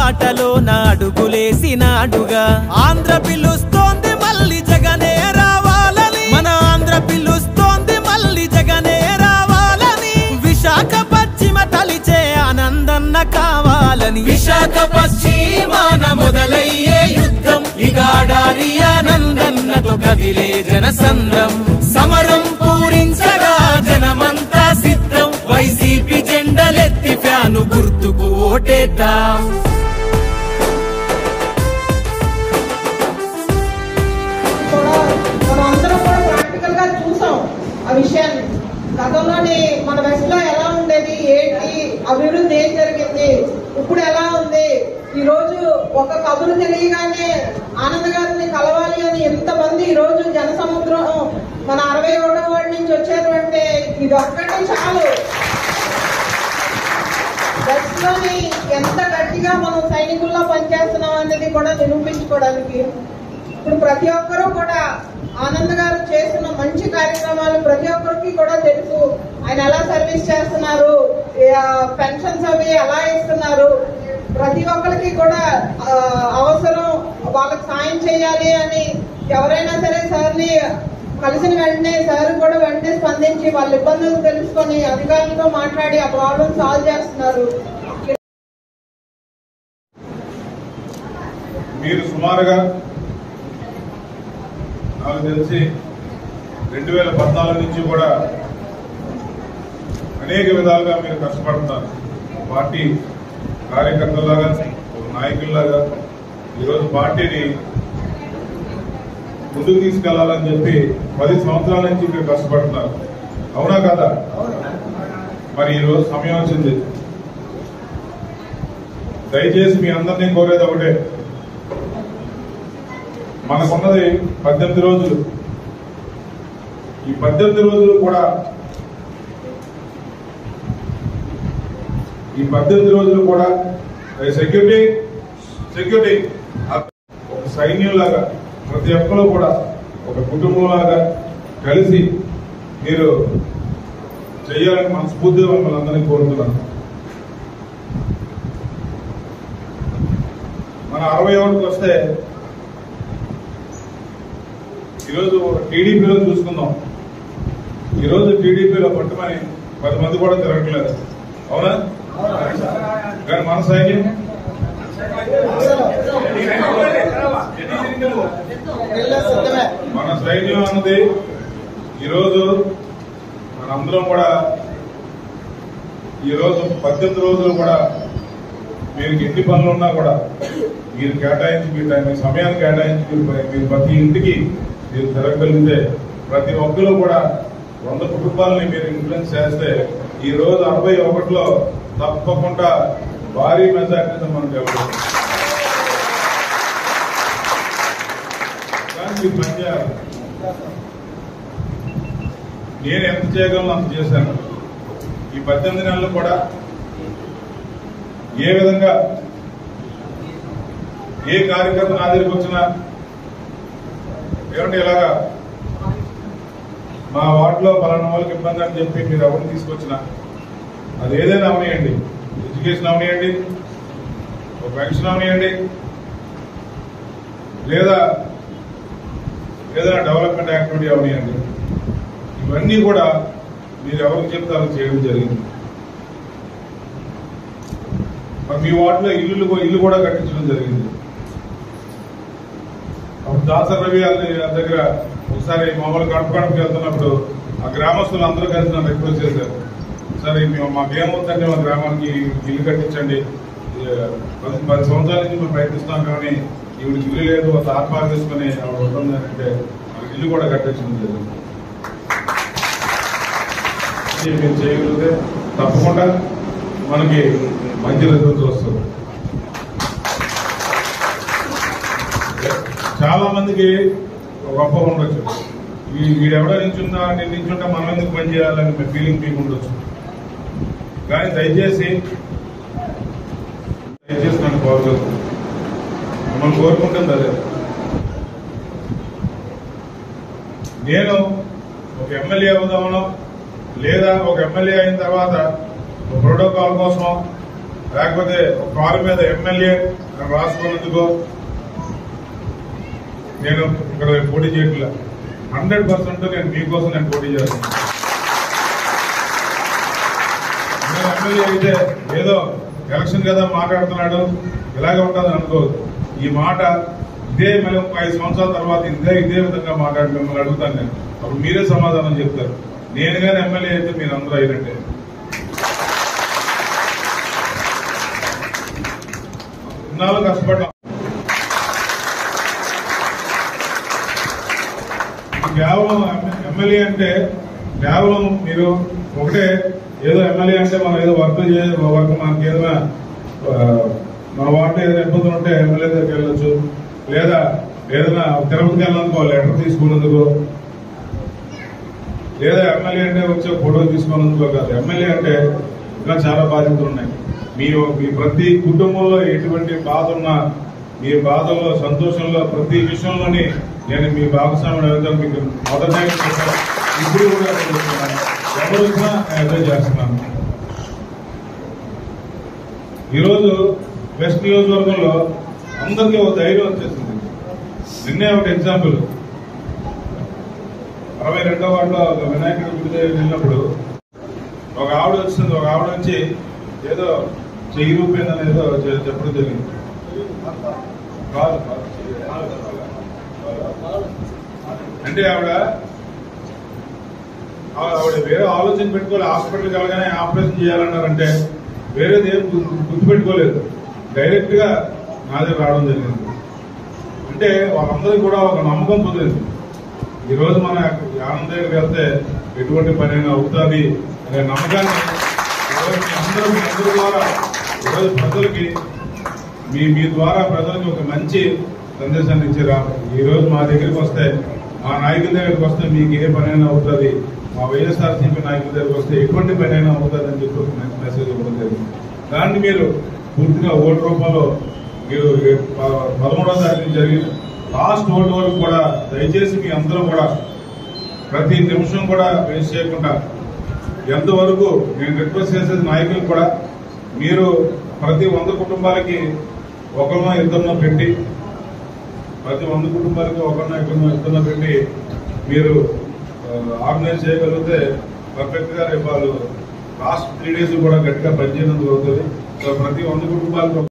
బాటలో అడుగులేసినాడుగా ఆంధ్ర పిలుస్తోంది మళ్ళీ జగనే రావాలని మన ఆంధ్ర పిలుస్తోంది మళ్ళీ జగనే రావాలని విశాఖ పశ్చిమ తలిచే ఆనందన్న కావాలని విశాఖ పశ్చిమాన మొదలయ్యే యుద్ధం ఇగాడారి ఆనందన్నతో కదిలే జనసంద్రం సమరం పూరించగా జనమంతా సిద్ధం వైసీపీ జెండలెత్తి ఫ్యాను గుర్తుకు ఓటేద్దాం మనందరం కూడా ప్రాక్టికల్ గా చూసాం ఆ విషయాన్ని గతంలోని మన వెస్ట్ లో ఎలా ఉండేది ఏంటి అభివృద్ధి ఏం జరిగింది ఇప్పుడు ఎలా ఉంది ఈ రోజు ఒక కబురు తెలియగానే ఆనంద్ గారిని కలవాలి అని ఎంతమంది ఈ రోజు జనసముద్రం మన 61వ వార్డు నుంచి వచ్చారంటే ఇది ఒక్కటే చాలు వెస్ట్ లోని ఎంత గట్టిగా మనం సైనికుల్లో పనిచేస్తున్నాం అనేది కూడా నిరూపించుకోవడానికి ఇప్పుడు ప్రతి ఒక్కరూ కూడా ఆనంద్ గారు చేస్తున్న మంచి కార్యక్రమాలు ప్రతి ఒక్కరికి కూడా తెలుసు ఆయన ఎలా సర్వీస్ చేస్తున్నారు పెన్షన్స్ అవి ఎలా ఇస్తున్నారు ప్రతి ఒక్కరికి కూడా అవసరం వాళ్ళకి సాయం చేయాలి అని ఎవరైనా సరే సార్ని కలిసిన వెంటనే సార్ కూడా వెంటనే స్పందించి వాళ్ళ ఇబ్బందులు తెలుసుకొని అధికారులతో మాట్లాడి ఆ ప్రాబ్లం సాల్వ్ చేస్తున్నారు. మీరు సుమారుగా నాకు తెలిసి 2014 నుంచి కూడా అనేక విధాలుగా మీరు కష్టపడుతున్నారు. పార్టీ కార్యకర్తలాగా నాయకుల్లాగా ఈరోజు పార్టీని ముందుకు తీసుకెళ్లాలని చెప్పి 10 సంవత్సరాల నుంచి మీరు కష్టపడుతున్నారు. అవునా కదా? మరి ఈరోజు సమయం వచ్చింది. దయచేసి మీ అందరినీ కోరేది ఒకటే, మనకున్నది 18 రోజులు. ఈ 18 రోజులు కూడా సెక్యూరిటీ ఒక సైన్యంలాగా ప్రతి ఒక్కరు కూడా ఒక కుటుంబంలాగా కలిసి మీరు చేయాలని మనస్ఫూర్తిగా మిమ్మల్ని అందరినీ కోరుతున్నాను. మన 61కి వస్తే ఈరోజు టీడీపీలో చూసుకుందాం. ఈరోజు టీడీపీలో పట్టుమని 10 మంది కూడా తిరగట్లేదు. అవునా? కానీ మన సైన్యం అన్నది ఈరోజు మనందరం కూడా ఈరోజు 18 రోజులు కూడా మీరు ఎన్ని పనులు ఉన్నా కూడా మీరు కేటాయించి మీ సమయాన్ని కేటాయించి మీరు ప్రతి ఇంటికి మీరు తిరగగలిగితే ప్రతి ఒక్కరు కూడా 100 కుటుంబాలని మీరు ఇన్ఫ్లుయెన్స్ చేస్తే ఈ రోజు 61లో తప్పకుండా భారీ మెజార్టీతో మనం గెలుస్తాం. కానీ మధ్య నేను ఎంత చేయగలను అంత చేశాను. ఈ 18 నెలలు కూడా ఏ విధంగా ఏ కార్యకర్త నా దగ్గరికి వచ్చినా ఏమంటే ఇలాగా మా వార్డులో పలానా వాళ్ళకి ఇబ్బంది అని చెప్పి మీరు ఎవరిని తీసుకొచ్చినా అది ఏదైనా అవనియండి, ఎడ్యుకేషన్ అవనియండి, ఒక పెన్షన్ అవనియండి, లేదా ఏదైనా డెవలప్మెంట్ యాక్టివిటీ అవనియండి, ఇవన్నీ కూడా మీరు ఎవరికి చెప్తారో చేయడం జరిగింది. మరి మీ వార్డులో ఇల్లు కూడా కట్టించడం జరిగింది. అప్పుడు దాసర్ రవి దగ్గర ఒకసారి మామూలు గడపకి వెళ్తున్నప్పుడు ఆ గ్రామస్తులు అందరూ కలిసి నన్ను రిక్వెస్ట్ చేశారు, సరే మాకేమవుతుందంటే మా గ్రామానికి ఇల్లు కట్టించండి, 10 సంవత్సరాల నుంచి మేము ప్రయత్నిస్తున్నాం కానీ ఈవిడికి ఇల్లు లేదు, ఆత్మహత్య చేసుకుని ఆవిడ ఉంటుంది అంటే ఇల్లు కూడా కట్టించడం జరిగింది. మీరు చేయగలిగితే తప్పకుండా మనకి మంచి రిజల్ట్స్ వస్తుంది. చాలా మందికి గొప్ప ఉండొచ్చు, వీడెవడో నించుంటే మనం ఎందుకు పని చేయాలని ఫీలింగ్ మీకు ఉండొచ్చు. కానీ దయచేసి నన్ను కోరగలరు, మిమ్మల్ని కోరుకుంటుంది అదే. నేను ఒక ఎమ్మెల్యే అవుదామనో లేదా ఒక ఎమ్మెల్యే అయిన తర్వాత ప్రోటోకాల్ కోసం లేకపోతే కారు మీద ఎమ్మెల్యే రాసుకున్నందుకో నేను ఇక్కడ పోటీ చేయట్లా. 100% నేను మీకోసం నేను పోటీ చేస్తాను. నేను ఎమ్మెల్యే అయితే ఏదో ఎలక్షన్ కదా మాట్లాడుతున్నాడు ఇలాగే ఉంటుందని అనుకోవద్దు. ఈ మాట ఇదే మళ్ళీ 5 సంవత్సరాల తర్వాత ఇదే విధంగా మాట్లాడి మిమ్మల్ని అడుగుతాను నేను. అప్పుడు మీరే సమాధానం చెప్తారు. నేను కానీ ఎమ్మెల్యే అయితే మీరు అందరూ అయినట్టే. ఇన్నాళ్ళు కష్టపడ్డాం. కేవలం ఎమ్మెల్యే అంటే కేవలం మీరు ఒకటే ఏదో ఎమ్మెల్యే అంటే మనం ఏదో వర్క్ మనకి ఏదైనా మన వార్డులో ఏదైనా ఇబ్బందులు ఉంటే ఎమ్మెల్యే దగ్గరికి వెళ్ళొచ్చు, లేదా ఏదైనా తిరుపతికి వెళ్ళాలనుకో లెటర్ తీసుకున్నందుకు, లేదా ఎమ్మెల్యే అంటే వచ్చే ఫోటో తీసుకున్నందుకో కాదు. ఎమ్మెల్యే అంటే ఇంకా చాలా బాధ్యతలు ఉన్నాయి. మీ ప్రతి కుటుంబంలో ఎటువంటి బాధ ఉన్నా మీ బాధల్లో సంతోషంలో ప్రతి విషయంలోని నేను మీ భాగస్వామ్యం వెళ్తాను. మీకు మొదట ఇప్పుడు కూడా ఎవరు వచ్చినా ఎంజాయ్ చేస్తున్నాను. ఈరోజు వెస్ట్ నియోజకవర్గంలో అందరికీ ఒక ధైర్యం వచ్చేసింది. నిన్నే ఒక ఎగ్జాంపుల్, 62వ వార్డులో ఒక వినాయకుడి గుడి దగ్గర వెళ్ళినప్పుడు ఒక ఆవిడ వచ్చింది. ఒక ఆవిడ వచ్చి ఏదో చెయ్యి రూపాయలని ఏదో చెప్పడం జరిగింది. అంటే ఆవిడ వేరే ఆలోచన పెట్టుకోవాలి. హాస్పిటల్కి వెళ్ళగానే ఆపరేషన్ చేయాలన్నారంటే వేరేది ఏం గుర్తుపెట్టుకోలేదు. డైరెక్ట్ గా నా దగ్గర రావడం జరిగింది. అంటే వాళ్ళందరికీ కూడా ఒక నమ్మకం కుదిరింది. ఈ రోజు మన ఆనంద్ దగ్గరికి వెళ్తే ఎటువంటి పని అయినా అవుతుంది అనే నమ్మకాన్ని అందరూ ద్వారా ఈరోజు ప్రజలకి మీ ద్వారా ప్రజలకి ఒక మంచి సందేశాన్ని ఇచ్చారు. ఈ రోజు మా దగ్గరికి వస్తే, మా నాయకుల దగ్గరికి వస్తే మీకు ఏ పనైనా అవుతుంది, మా వైఎస్ఆర్సీపీ నాయకుల దగ్గరికి వస్తే ఎటువంటి పనైనా అవుతుంది అని చెప్పి ఒక మంచి మెసేజ్ ఇవ్వడం జరిగింది. దాన్ని మీరు పూర్తిగా ఓటు రూపంలో మీరు 13వ తారీఖు జరిగిన లాస్ట్ ఓటు వరకు కూడా దయచేసి మీ అందరూ కూడా ప్రతి నిమిషం కూడా వేస్ట్ చేయకుండా ఎంతవరకు నేను రిక్వెస్ట్ చేసేది నాయకులకు కూడా మీరు ప్రతి 100 కుటుంబాలకి ఒకరినో ఇద్దరినో పెట్టి మీరు ఆర్గనైజ్ చేయగలిగితే పర్ఫెక్ట్ గా రేపు వాళ్ళు లాస్ట్ 3 days కూడా గట్టిగా పనిచేయడానికి అవుతుంది. సో ప్రతి 100 కుటుంబాలకు